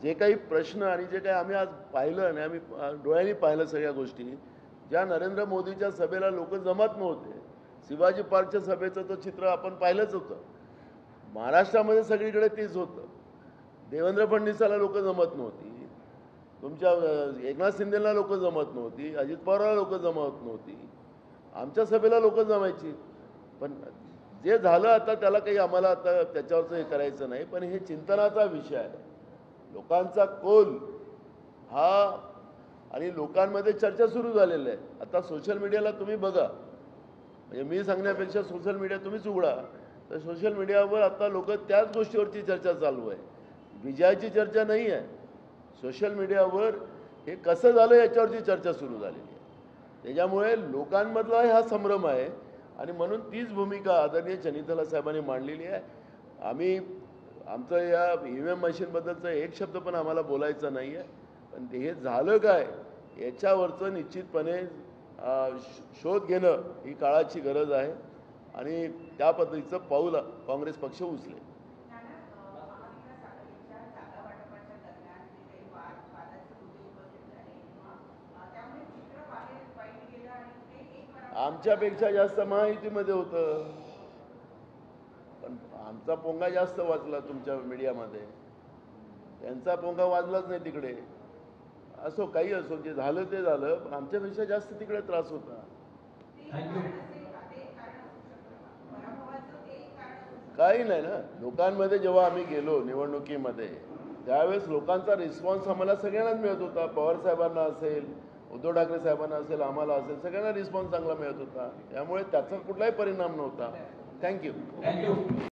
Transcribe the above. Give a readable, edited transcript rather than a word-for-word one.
जे काही प्रश्न आणि जे काही आम्ही आज पाहिलं आणि आम्ही डोळ्यांनी पाहिलं सगळ्या गोष्टी, ज्या नरेंद्र मोदीच्या सभेला लोक जमत नव्हते, शिवाजी पार्कच्या सभेचं तर चित्र आपण पाहिलंच होतं. महाराष्ट्रामध्ये सगळीकडे तेच होतं. देवेंद्र फडणवीसाला लोक जमत नव्हती, तुमच्या एकनाथ शिंदेला लोक जमत नव्हती, अजित पवारला लोक जमत नव्हती, आमच्या सभेला लोक जमायची. पण जे झालं आता त्याला काही आम्हाला आता त्याच्यावरचं हे करायचं नाही. पण हे चिंतनाचा विषय आहे. लोकांचा कौल हा आणि लोकांमध्ये चर्चा सुरू झालेली आहे. आता सोशल मीडियाला तुम्ही बघा, म्हणजे मी सांगण्यापेक्षा सोशल मीडिया तुम्हीच उघडा, तर सोशल मीडियावर आता लोक त्याच गोष्टीवरची चर्चा चालू आहे. विजयाची चर्चा नाही आहे. सोशल मीडियावर हे कसं झालं याच्यावरची चर्चा सुरू झालेली आहे. त्याच्यामुळे लोकांमधला हा संभ्रम आहे आणि म्हणून तीच भूमिका आदरणीय चनितला साहेबांनी मांडलेली आहे. आम्ही आमचं या EVM मशीनबद्दलचा एक शब्द पण आम्हाला बोलायचा नाही आहे. पण हे झालं काय याच्यावरचं निश्चितपणे शोध घेणं ही काळाची गरज आहे आणि त्या पद्धतीचं पाऊल काँग्रेस पक्ष उचलेल. आमच्यापेक्षा जास्त महायुतीमध्ये होतं, पण आमचा पोंगा जास्त वाजला तुमच्या मीडियामध्ये, त्यांचा पोंगा वाजलाच नाही तिकडे. असो, काही असो, जे झालं ते झालं, पण आमच्यापेक्षा जास्त तिकडे त्रास होता. काही नाही ना. लोकांमध्ये जेव्हा आम्ही गेलो निवडणुकीमध्ये त्यावेळेस लोकांचा रिस्पॉन्स आम्हाला सगळ्यांनाच मिळत होता. पवार साहेबांना असेल, उद्धव ठाकरे साहेबांना असेल, आम्हाला असेल, सगळ्यांना रिस्पॉन्स चांगला मिळत होता. त्यामुळे त्याचा कुठलाही परिणाम नव्हता. थँक्यू.